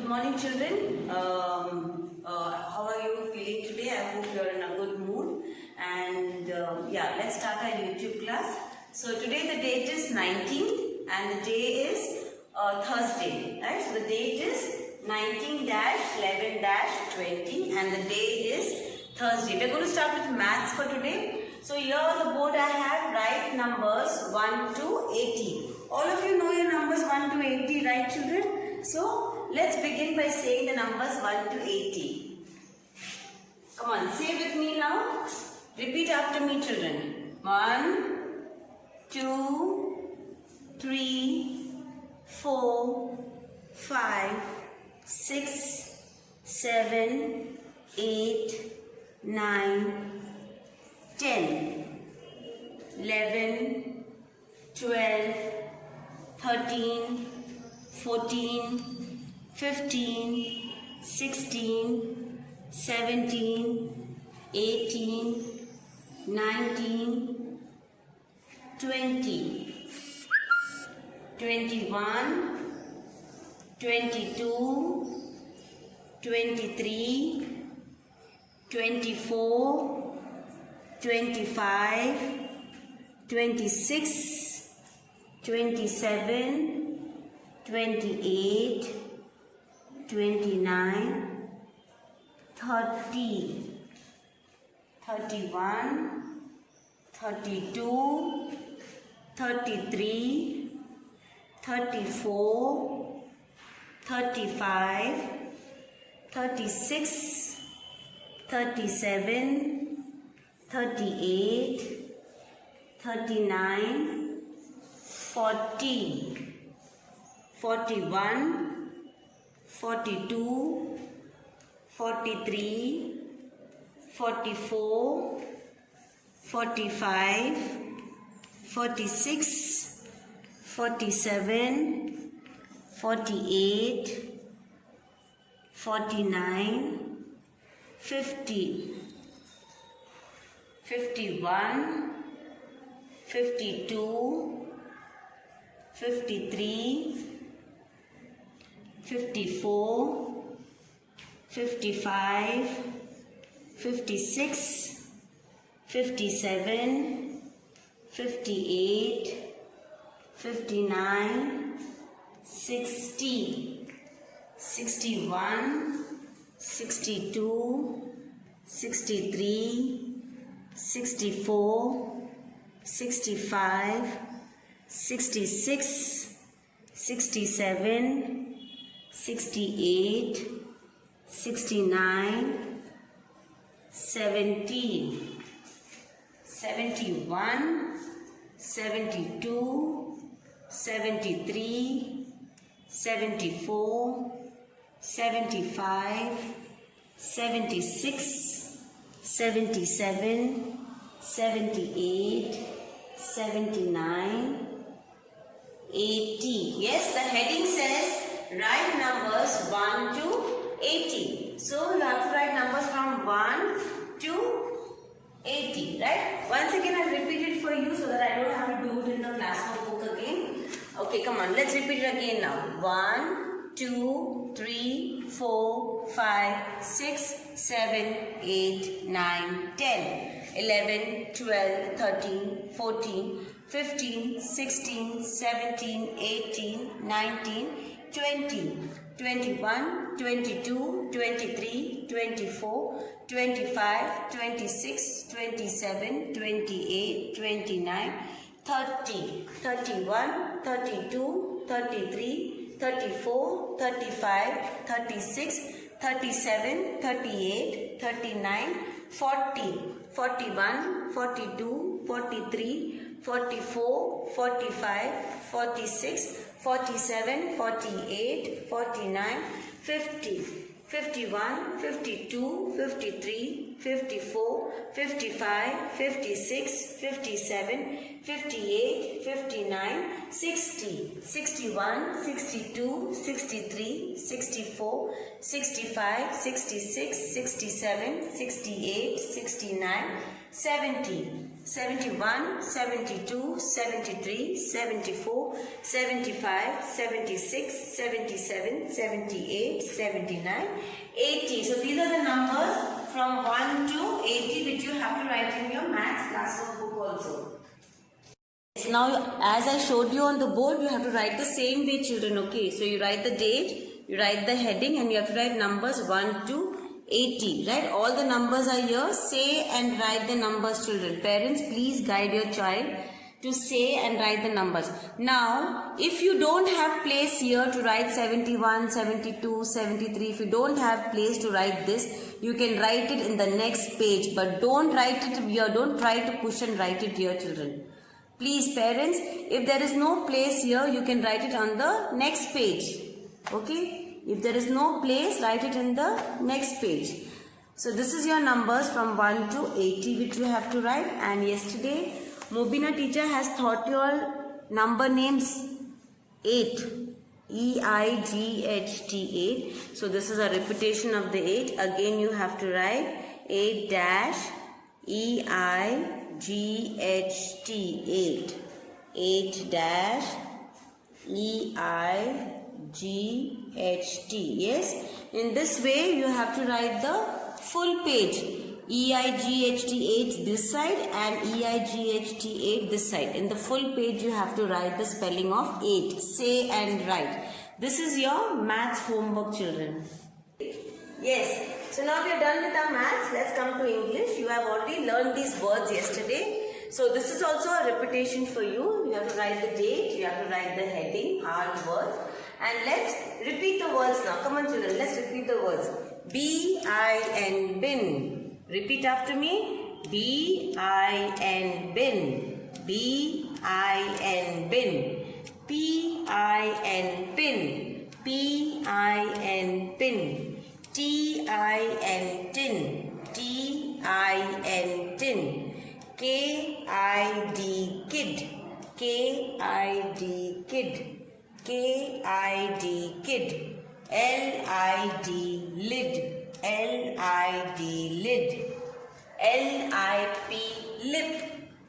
good morning, children. How are you feeling today? I hope you are in a good mood. And yeah, let's start our YouTube class. So today the date is 19th and the day is Thursday, right? So the date is 19-11-20 and the day is Thursday. We're going to start with maths for today. So here on the board I have write numbers 1 to 80. All of you know your numbers 1 to 80, right, children? So let's begin by saying the numbers 1 to 80. Come on, say with me now. Repeat after me, children. 1, 2, 3, 4, 5, 6, 7, 8, 9, 10, 11, 12, 13, 14, 15, 16, 17, 18, 19, 20, 21, 22, 23, 24, 25, 26, 27, 28, 29, 30, 31, 32, 33, 34, 35, 36, 37, 38, 39, 40, 41, 42, 43, 44, 45, 46, 47, 48, 49, 50, 51, 52, 53, 54, 55, 56, 57, 58, 59, 60, 61, 62, 63, 64, 65, 66, 67, 68, 69, 70, 71, 72, 73, 74, 75, 76, 77, 78, 79, 80. Yes, the heading says write numbers 1 to 80. So you have to write numbers from 1 to 80, right? Once again I'll repeat it for you so that I don't have to do it in the classroom book again. Okay, come on, let's repeat it again now. 1, 2, 3, 4, 5, 6, 7, 8, 9, 10, 11, 12, 13, 14, 15, 16, 17, 18, 19, 20, 21, 22, 23, 24, 25, 26, 27, 28, 29, 30, 31, 32, 33, 34, 35, 36, 37, 38, 39, 40, 41, 42, 43, 44, 45, 46, 47, 48, 49, 50, 51, 52, 53, 54, 55, 56, 57, 58, 59, 60, 61, 62, 63, 64, 65, 66, 67, 68, 69, 70, 71, 72, 73, 74, 75, 76, 77, 78, 79, 80. So these are the numbers from 1 to 80 which you have to write in your maths classwork book also. Now, as I showed you on the board, you have to write the same way, children, okay? So you write the date, you write the heading, and you have to write numbers 1 to 80, right? All the numbers are here. Say and write the numbers, children. Parents, please guide your child to say and write the numbers. Now, if you don't have place here to write 71, 72, 73, if you don't have place to write this, you can write it in the next page. But don't write it here. Don't try to push and write it here, children. Please, parents, if there is no place here, you can write it on the next page. Okay? If there is no place, write it in the next page. So this is your numbers from 1 to 80 which you have to write. And yesterday, Mobina teacher has taught you all number names 8. E-I-G-H-T 8. So this is a repetition of the 8. Again you have to write 8 dash E-I-G-H-T 8. 8 dash E-I-G-H-T. Yes, in this way you have to write the full page. E-I-G-H-T 8 this side and E-I-G-H-T 8 this side. In the full page you have to write the spelling of 8. Say and write. This is your maths homework, children. Yes, so now we are done with our maths. Let's come to English. You have already learned these words yesterday. So this is also a repetition for you. You have to write the date, you have to write the heading, hard words. And let's repeat the words now. Come on, children, let's repeat the words. B-I-N, bin. Repeat after me. B-I-N, bin. B-I-N, bin. P-I-N, pin. P-I-N, pin. T-I-N, tin. T-I-N, tin. K-I-D, kid. K-I-D, kid. K-I-D, kid. L-I-D, lid. L-I-D, lid. L-I-P, lip.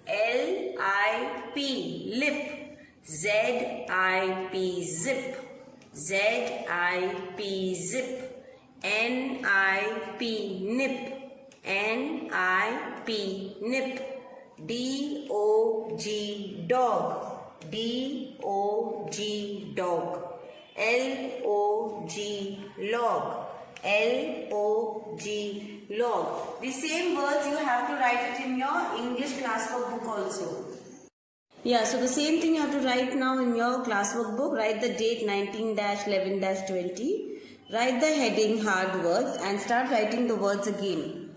L-I-P, lip. Z-I-P, zip. Z-I-P, zip. N-I-P, nip. N-I-P, nip. D-O-G, dog. D-O-G, dog. L-O-G, log. L-O-G, log. The same words you have to write it in your English classwork book also. Yeah, so the same thing you have to write now in your classwork book. Write the date 19-11-20. Write the heading hard words and start writing the words again.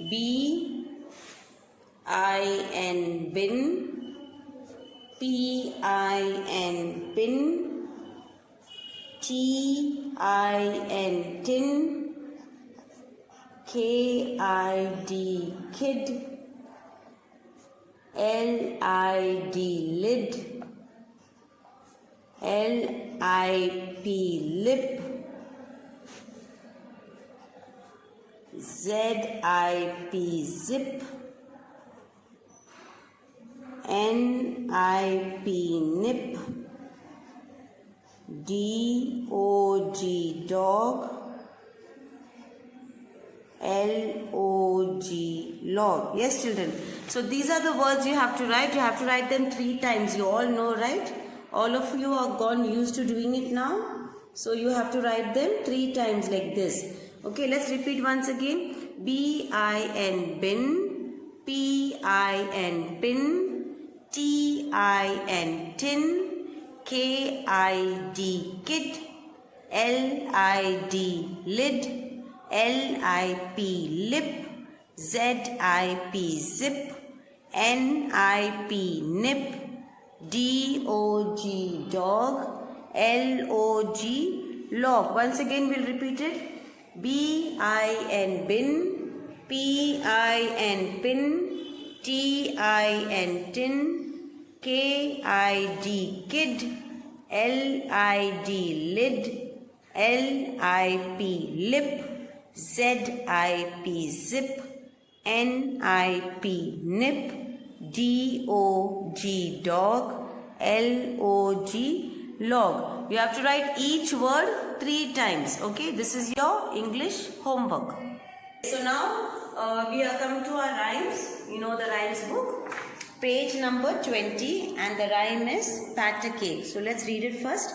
B-I-N, bin. P-I-N, pin. T-I-N, tin. K-I-D, kid. L-I-D, lid. L-I-P, lip. Z-I-P, zip. N-I-P, nip. D-O-G, dog. L-O-G, log. Yes, children. So these are the words you have to write. You have to write them 3 times. You all know, right? All of you are gone used to doing it now. So you have to write them 3 times like this. Okay, let's repeat once again. B-I-N, bin. P-I-N, pin. T-I-N, tin. K-I-D, kid. L-I-D, lid. L-I-P, lip. Z-I-P, zip. N-I-P, nip. D-O-G, dog. L-O-G, log. Once again we'll repeat it. B-I-N, bin. P-I-N, pin. T-I-N, tin. K-I-D, kid. L-I-D, lid. L-I-P, lip. Z-I-P, zip. N-I-P, nip. D-O-G, dog. L-O-G, log. You have to write each word 3 times. Okay, this is your English homework. So now we are come to our rhymes. You know the rhymes book. Page number 20 and the rhyme is pat a cake. So let's read it first.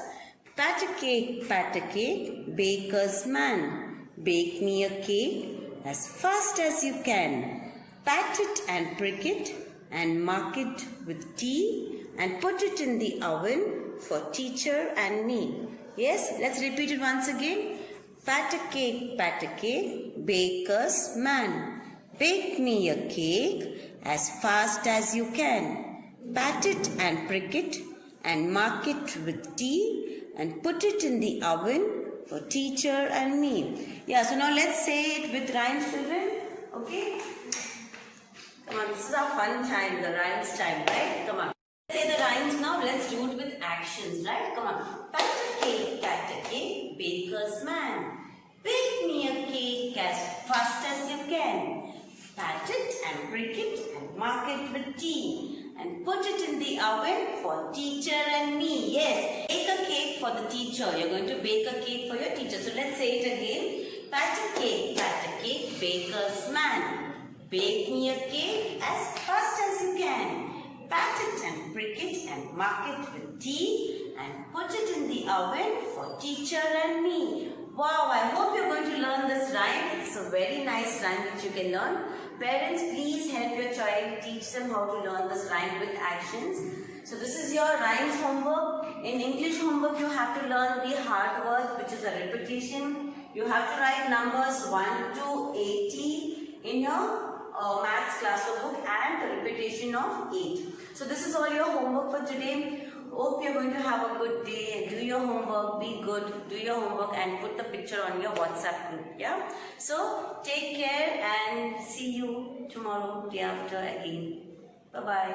Pat a cake, baker's man. Bake me a cake as fast as you can. Pat it and prick it and mark it with tea and put it in the oven for teacher and me. Yes, let's repeat it once again. Pat a cake, baker's man. Bake me a cake as fast as you can. Pat it and prick it and mark it with tea and put it in the oven for teacher and me. Yeah, so now let's say it with rhymes, children. Okay? Come on, this is our fun time, the rhymes time, right? Come on. Let's say the rhymes now. Let's do it with actions, right? Come on. Pat a cake, baker's man. Bake me a cake as fast as you can. Pat it and prick it and mark it with tea and put it in the oven for teacher and me. Yes, bake a cake for the teacher. You're going to bake a cake for your teacher. So let's say it again. Pat a cake, baker's man. Bake me a cake as fast as you can. Pat it and prick it and mark it with tea and put it in the oven for teacher and me. Wow, I hope you're going to learn this rhyme. It's a very nice rhyme which you can learn. Parents, please help your child, teach them how to learn this rhyme with actions. So this is your rhymes homework. In English homework, you have to learn the hard words, which is a repetition. You have to write numbers 1 to 80 in your maths classroom book and the repetition of 8. So this is all your homework for today. Hope you're going to have a good day. Do your homework, be good, do your homework and put the picture on your WhatsApp group. Yeah. So take care and see you tomorrow, day after again. Bye-bye.